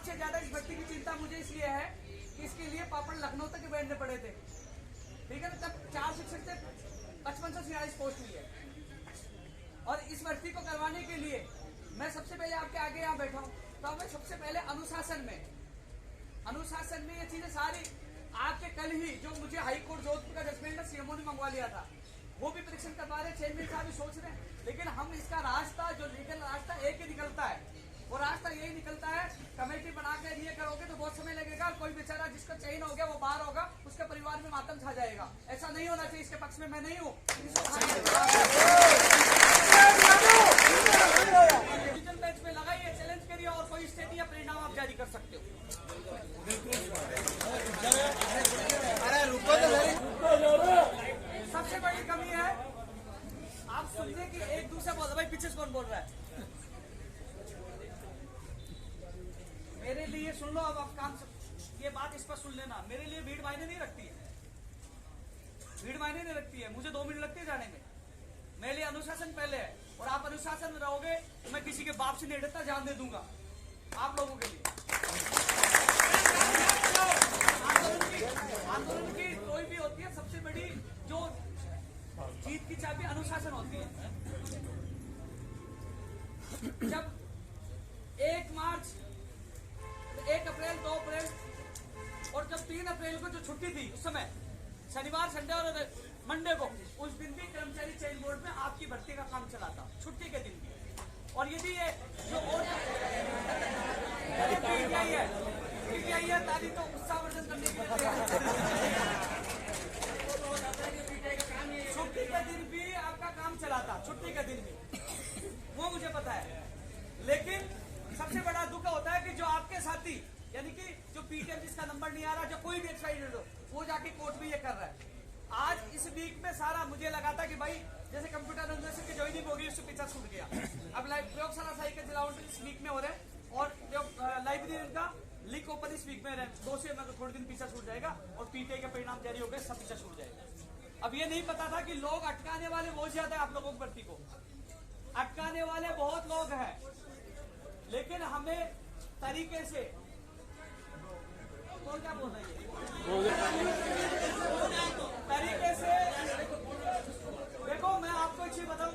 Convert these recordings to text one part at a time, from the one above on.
सबसे ज्यादा इस व्यक्ति की चिंता मुझे इसलिए है कि इसके लिए पापड़ लखनऊ तक बैठने पड़े थे, ठीक है ना। तब 4 शिक्षक से 5546 पोस्ट हुई है, और इस भर्ती को करवाने के लिए मैं सबसे पहले आपके आगे यहाँ बैठा हूँ। तो हमें सबसे पहले अनुशासन में ये चीजें सारी आपके कल ही जो मुझे हाई कोर्ट जोधपुर का जजमेंट है सीएमओ ने मंगवा लिया था, वो भी परीक्षण करवा रहे, चेयरमैन साहब भी सोच रहे हैं। लेकिन हम इसका रास्ता जो लीगल रास्ता एक ही निकलता है, वो रास्ता यही निकलता है, कमेटी बनाकर ये करोगे तो बहुत समय लगेगा, कोई बेचारा जिसका चयन हो गया वो बाहर होगा, उसके परिवार में मातम छा जाएगा। ऐसा नहीं होना चाहिए, इसके पक्ष में मैं नहीं हूँ। डिजिटल बेंच में लगाइए, चैलेंज करिए, और कोई स्टेट या परिणाम आप जारी कर सकते हो। सबसे बड़ी कमी है आप सुनने की, एक दूसरे बोल रहे, भाई पीछे से कौन बोल रहा है, मेरे लिए सुन लो। अब आप काम, ये बात इस पर सुन लेना, मेरे लिए भीड़ मायने नहीं रखती है, भीड़ मायने नहीं रखती है। मुझे 2 मिनट लगते हैं जाने में, मेरे लिए अनुशासन पहले है, और आप अनुशासन में रहोगे तो मैं किसी के बाप से नहीं डरता, जान दे दूंगा आप लोगों के लिए। आंदोलन की कोई भी होती है, सबसे बड़ी जो जीत की चाबी अनुशासन होती है। जब 1 मार्च, 1 अप्रैल, 2 अप्रैल और जब 3 अप्रैल को जो छुट्टी थी, उस समय शनिवार, संडे और मंडे को, उस दिन भी कर्मचारी चयन बोर्ड में आपकी भर्ती का काम चला था, छुट्टी के दिन भी। और यदि ये जो पीटीआई है ताली तो उत्साहवर्धन करने के लिए छुट्टी के दिन भी आपका काम चला था, छुट्टी के दिन भी, वो मुझे पता है। लेकिन सबसे बड़ा दुख होता है कि जो आपके साथी, यानी कि जो पीटीएम जिसका नंबर नहीं आ रहा, जो कोई भी एक्साइटेड हो, वो जाके कोर्ट में ये कर रहा है। आज इस वीक में सारा मुझे लगा था कि भाई जैसे कंप्यूटर यूनिवर्सिटी की ज्वाइनिंग होगी, उससे पीछा छूट गया। अब प्रयोगशाला सही के जिला इस वीक में हो रहे हैं, और जो लाइब्रेरी का लीक ओपन इस वीक में रहे, 2 से थोड़े दिन पीछा छूट जाएगा, और पीटीआई के परिणाम जारी हो गए, सब पीछा छूट जाएगा। अब ये नहीं पता था कि लोग अटकाने वाले बहुत ज्यादा है, आप लोगों की भर्ती को अटकाने वाले बहुत लोग हैं, लेकिन हमें तरीके से, तो क्या बोल रही है, तरीके से देखो। मैं आपको एक चीज बताऊं,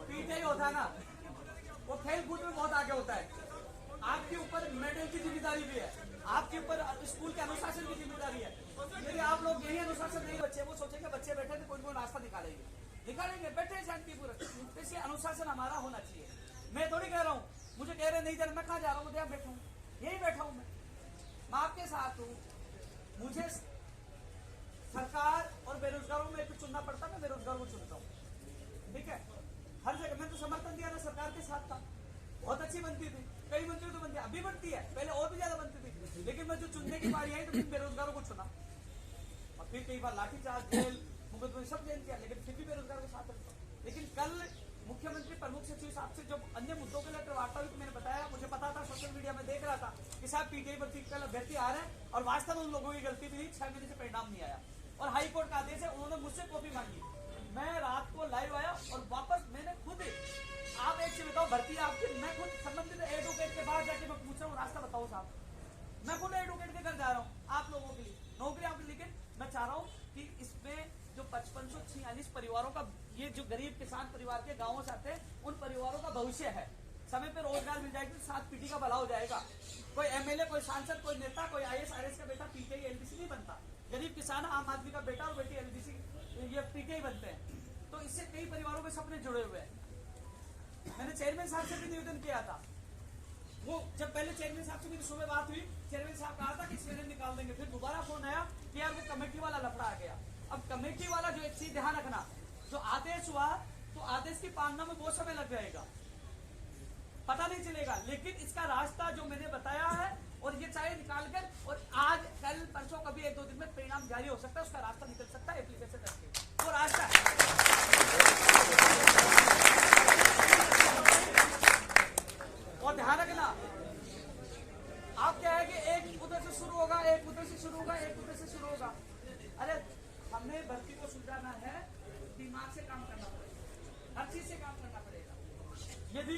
पीटीआई होता है ना, वो खेल कूद में बहुत आगे होता है। आपके ऊपर मेडल की जिम्मेदारी भी है, आपके ऊपर स्कूल के अनुशासन की जिम्मेदारी है। यदि आप लोग यही अनुशासन नहीं, बच्चे वो सोचेंगे बच्चे बैठे थे, कोई रास्ता निकालेंगे, बैठे शांतिपूर्वक। इसलिए अनुशासन हमारा होना चाहिए। मैं थोड़ी कह रहा हूँ, मुझे कह रहे नहीं जाना, मैं कहाँ जा रहा हूँ, मैं बैठा हूँ, यही बैठा हूँ, मैं आपके साथ हूँ। मुझे सरकार और बेरोजगारों में कुछ चुनना पड़ता, मैं बेरोजगार को चुनता हूँ, ठीक है। हर जगह मैं तो समर्थन दिया ना, सरकार के साथ था, बहुत अच्छी बनती थी, कई मंत्री तो बनती, अभी बनती है, पहले और भी ज्यादा बनती थी। लेकिन मैं जो चुनने की बारी आई तो फिर बेरोजगारों को चुना, और फिर कई बार लाठीचार्ज, जेल, मुकदमे सब जेल किया, लेकिन फिर भी बेरोजगार के साथ रहता। लेकिन कल मुख्यमंत्री प्रमुख सचिव साहब से जब अन्य मुद्दों के लेकर वार्ता हुई तो मैंने बताया, मुझे पता था, सोशल मीडिया में देख रहा था कि साहब पीटीआई भर्ती कल अभ्यर्थी आ रहे हैं, और वास्तव में उन लोगों की गलती भी 6 महीने से परिणाम नहीं आया, और हाई कोर्ट का आदेश है, उन्होंने मुझसे कॉपी मांगी। मैं रात को लाइव आया और वापस मैंने खुद, आप एक से बताओ भर्ती आपकी, मैं खुद संबंधित एडवोकेट के पास जाके मैं पूछ रहा हूँ रास्ता बताओ साहब, मैं खुद एडवोकेट के घर जा रहा हूँ आप लोगों के लिए, नौकरी आपके। लेकिन मैं चाह रहा हूँ कि इसमें जो 5546 परिवारों का, ये जो गरीब किसान परिवार के गाँवों से आते हैं, उन परिवारों का भविष्य है, समय पे रोजगार मिल जाएगा, साथ पीटी का भला हो जाएगा। कोई एमएलए, कोई सांसद, कोई नेता, कोई आईएएस आईएएस का बेटा पीटीआई एलडीसी नहीं बनता, गरीब किसान, आम आदमी का बेटा और बेटी एलडीसी ये पीटीआई बनते हैं। तो इससे कई परिवारों के सपने जुड़े हुए हैं। मैंने चेयरमैन साहब से भी निवेदन किया था, वो जब पहले चेयरमैन साहब से मेरी सुबह बात हुई, चेयरमैन साहब कहा था कि इसमें निकाल देंगे, फिर दोबारा फोन आया कि यार वो कमेटी वाला लफड़ा आ गया। अब कमेटी वाला जो एक चीज ध्यान रखना, जो आदेश हुआ तो आदेश की पालना में बहुत समय लग जाएगा, पता नहीं चलेगा, लेकिन इसका रास्ता जो मैंने बताया है, और ये चाहे निकाल कर, और आज कल परसों कभी 1-2 दिन में परिणाम जारी हो सकता है, उसका रास्ता निकल सकता है एप्लीकेशन करके, वो रास्ता है। और ध्यान रखना, आप क्या है कि एक उधर से शुरू होगा, एक उधर से शुरू होगा, एक उधर से शुरू होगा। अरे हमें भर्ती को सुलझाना है, दिमाग से काम करना पड़ेगा, हर चीज से काम करना पड़ेगा। यदि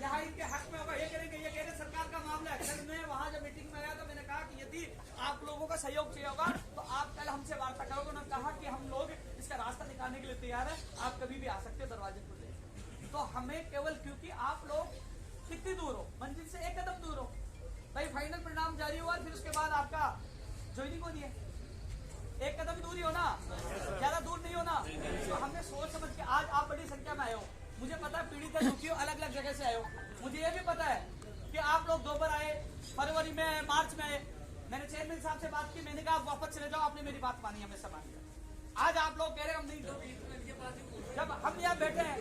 यहाँ इनके हक में होगा, ये करेंगे, ये कह रहे सरकार का मामला है। कल मैं वहाँ जब मीटिंग में आया तो मैंने कहा कि यदि आप लोगों का सहयोग चाहिए होगा तो आप कल हमसे वार्ता करोगे। उन्होंने कहा कि हम लोग इसका रास्ता निकालने के लिए तैयार है, आप कभी भी आ सकते हो, दरवाजे खुले। तो हमें केवल क्योंकि आप लोग कितनी दूर हो, मंजिल से एक कदम दूर हो भाई, फाइनल परिणाम जारी हुआ, फिर उसके बाद आपका ज्वाइनिंग होनी है, एक कदम दूर ही हो ना, ज्यादा दूर नहीं हो ना। तो हमने सोच समझ के, आज आप बड़ी संख्या में आए हो, मुझे पता है पीड़ित है, दुखी हो, अलग अलग जगह से आए हो। मुझे ये भी पता है कि आप लोग 2 बार आए, फरवरी में आए, मार्च में आए। मैंने चेयरमैन साहब से बात की, मैंने कहा आप वापस चले जाओ, आपने मेरी बात मानी, हमेशा मानी। आज आप लोग कह रहे हम नहीं, जब हम यहाँ बैठे हैं,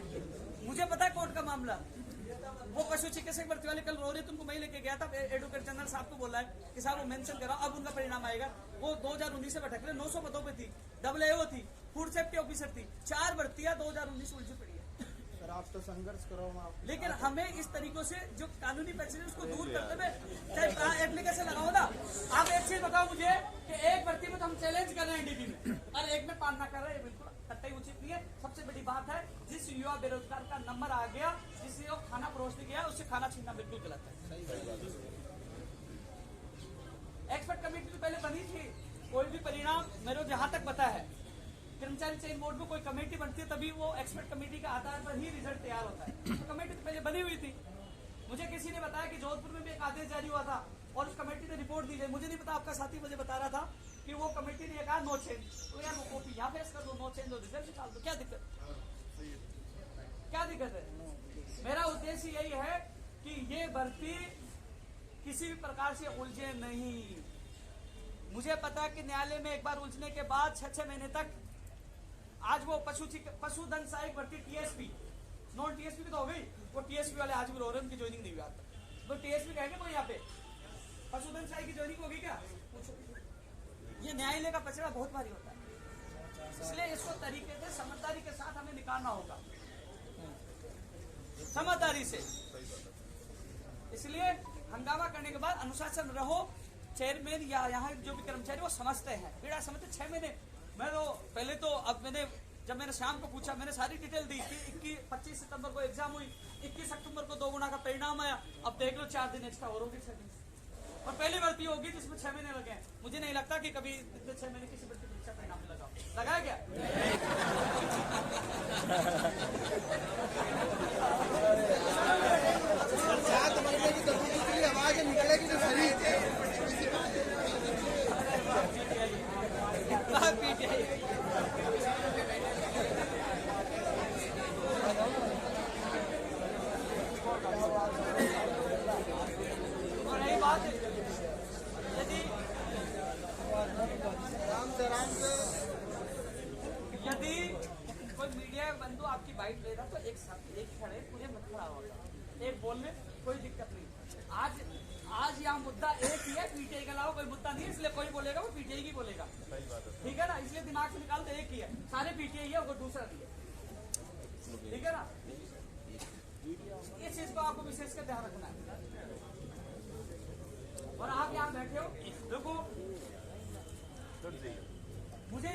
मुझे पता है कोर्ट का मामला, वो पशु चिकित्सक भर्ती वाले कल रो रहे, तुमको मैं लेके गया था, एडवोकेट जनरल साहब को बोला है कि साहब वो मेंशन करा, अब उनका परिणाम आएगा। वो 2019 से भटक रहे, 900 पदों पे थी, AO थी, फूड सेफ्टी ऑफिसर थी, 4 भर्तियां 2019 उलझी पड़ी है। सर आप तो संघर्ष करो, आप लेकिन हमें इस तरीकों से जो कानूनी पैसे उसको दूर करते हुए चाहे एप्लीकेशन लगाओ ना। आप एक चीज बताओ मुझे कि एक भर्ती में तो हम चैलेंज कर रहे हैं डीपी में, और एक में पालना कर रहे हैं, बिल्कुल कतई उचित नहीं है। सबसे बड़ी बात है, जिस युवा बेरोजगार का नंबर आ गया, जिससे वो खाना परोसने गया, उससे खाना छीनना बिल्कुल गलत है। एक्सपर्ट कमेटी तो पहले बनी थी, कोई भी परिणाम मेरे जहां तक पता है, कर्मचारी चयन बोर्ड में कोई कमेटी बनती है तभी वो एक्सपर्ट कमेटी के आधार पर ही रिजल्ट तैयार होता है। तो कमेटी तो पहले बनी हुई थी। मुझे किसी ने बताया कि जोधपुर में भी एक आदेश जारी हुआ था और उस कमेटी ने रिपोर्ट दी गई। मुझे नहीं पता, आपका साथी मुझे बता रहा था कि वो कमेटी ने कहा नो चेंज, तो यार वो कॉपी यहाँ फेस कर दो, नो चेंज, रिजल्ट निकाल दो, क्या दिक्कत, क्या दिक्कत है। मेरा उद्देश्य यही है कि ये भर्ती किसी भी प्रकार से उलझे नहीं। मुझे पता है कि न्यायालय में एक बार उलझने के बाद 6 महीने तक, आज वो पशुधन सहायक भर्ती TSP, नॉन TSP भी तो हो गई, वो TSP वाले आज भी रो रहे हैं, उनकी ज्वाइनिंग नहीं हुई आज तक। तो TSP कहेंगे कोई यहाँ पे पशुधन सहायक की ज्वाइनिंग होगी क्या? ये न्यायालय का पचड़ा बहुत भारी होता है, इसलिए इसको तरीके से समझदारी के साथ हमें निकालना होगा, समझदारी से। इसलिए हंगामा करने के बाद अनुशासन रहो। चेयरमैन या यहाँ जो भी कर्मचारी वो समझते हैं, पीड़ा समझते। 6 महीने मैं तो पहले तो, अब जब मैंने शाम को पूछा, मैंने सारी डिटेल दी कि 25 सितंबर को एग्जाम हुई, 21 अक्टूबर को 2 गुना का परिणाम आया, अब देख लो 4 दिन एक्स्ट्रा और होगी, 6 दिन, और पहली भर्ती होगी जिसमें 6 महीने लगे हैं। मुझे नहीं लगता कि कभी इतने 6 महीने किसी भर्ती परीक्षा परिणाम में लगाया क्या? आवाज निकलेगी तो सही। और यही बात है, यदि कोई मीडिया बंधु आपकी बाइट ले रहा तो एक साथ एक खड़े, पूरे मत खड़ा होगा, एक बोलने कोई दिक्कत नहीं। आज यहाँ मुद्दा एक ही है, पीटीआई के अलावा कोई मुद्दा नहीं है, इसलिए कोई बोलेगा वो पीटीआई की बोलेगा, ठीक है ना। इसलिए दिमाग से निकाल तो एक ही है, सारे पीटीआई है, वो दूसरा नहीं है, ठीक है ना। इस चीज को आपको विशेष कर ध्यान रखना है। और आप यहाँ बैठे हो, देखो मुझे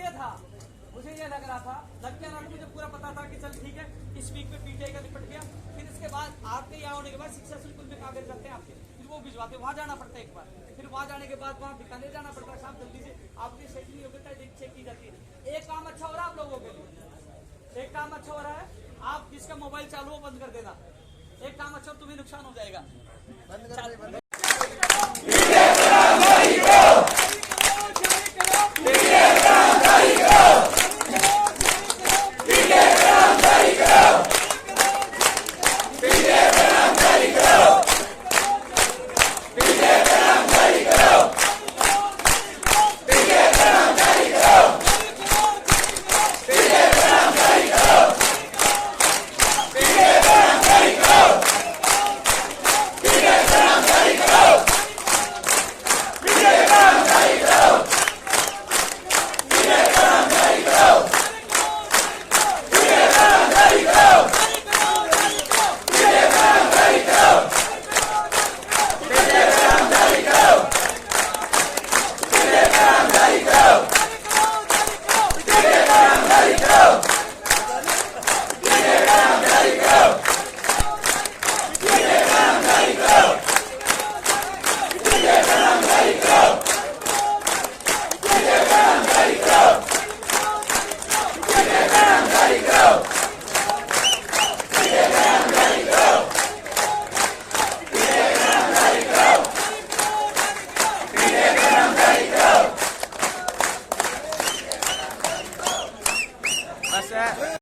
ये लग रहा था, लग क्या रहा था, मुझे पूरा पता था कि चल ठीक है, इस वीक में पीटीआई का निपट गया। फिर इसके बाद आपके यहाँ होने के बाद शिक्षा स्कूल में कागज रखते हैं आपके, फिर वो भिजवाते, वहाँ जाना पड़ता है एक बार, फिर वहाँ जाने के बाद वहाँ बीकानेर जाना पड़ता है, साहब जल्दी से आपकी शैक्षणिक योग्यता चेक की जाती है। एक काम अच्छा हो रहा है आप लोगों के लिए, एक काम अच्छा हो रहा है, आप जिसका मोबाइल चालू हो बंद कर देना, एक काम अच्छा, तुम्हें नुकसान हो जाएगा, बंद कर